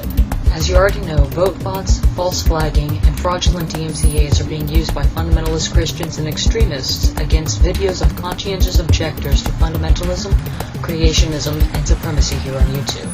censorship. As you already know, vote bots, false flagging, and fraudulent DMCAs are being used by fundamentalist Christians and extremists against videos of conscientious objectors to fundamentalism, creationism, and supremacy here on YouTube.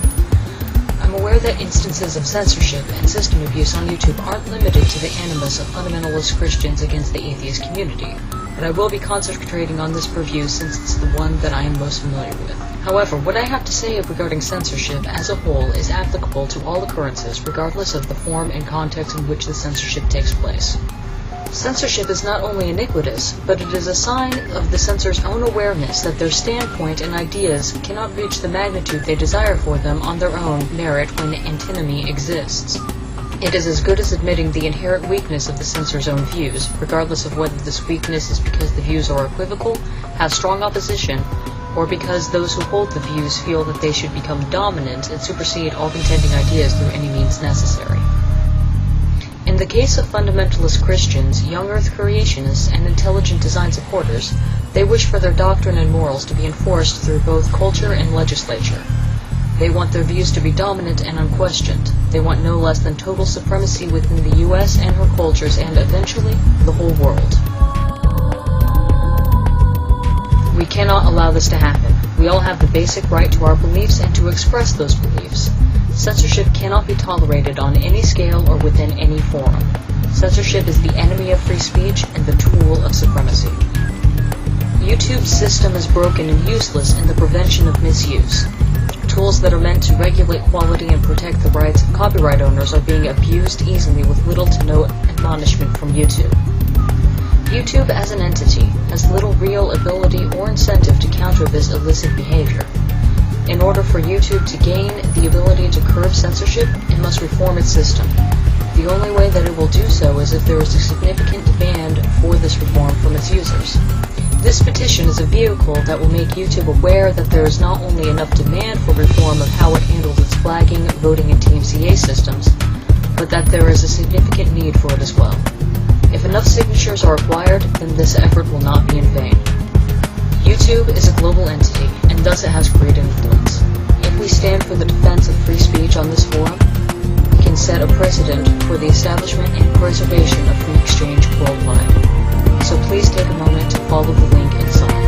I'm aware that instances of censorship and system abuse on YouTube aren't limited to the animus of fundamentalist Christians against the atheist community, but I will be concentrating on this purview since it's the one that I am most familiar with. However, what I have to say regarding censorship as a whole is applicable to all occurrences, regardless of the form and context in which the censorship takes place. Censorship is not only iniquitous, but it is a sign of the censor's own awareness that their standpoint and ideas cannot reach the magnitude they desire for them on their own merit when antinomy exists. It is as good as admitting the inherent weakness of the censor's own views, regardless of whether this weakness is because the views are equivocal, have strong opposition, or because those who hold the views feel that they should become dominant and supersede all contending ideas through any means necessary. In the case of fundamentalist Christians, young earth creationists, and intelligent design supporters, they wish for their doctrine and morals to be enforced through both culture and legislature. They want their views to be dominant and unquestioned. They want no less than total supremacy within the U.S. and her cultures and, eventually, the whole world. We cannot allow this to happen. We all have the basic right to our beliefs and to express those beliefs. Censorship cannot be tolerated on any scale or within any forum. Censorship is the enemy of free speech and the tool of supremacy. YouTube's system is broken and useless in the prevention of misuse. Tools that are meant to regulate quality and protect the rights of copyright owners are being abused easily with little to no admonishment from YouTube. YouTube as an entity has little real ability or incentive to counter this illicit behavior. In order for YouTube to gain the ability to curb censorship, it must reform its system. The only way that it will do so is if there is a significant demand for this reform from its users. This petition is a vehicle that will make YouTube aware that there is not only enough demand for reform of how it handles its flagging, voting, and DMCA systems, but that there is a significant need for it as well. If enough signatures are required, then this effort will not be in vain. YouTube is a global entity, and thus it has great influence. If we stand for the defense of free speech on this forum, we can set a precedent for the establishment and preservation of free exchange worldwide. So please take a moment to follow the link inside.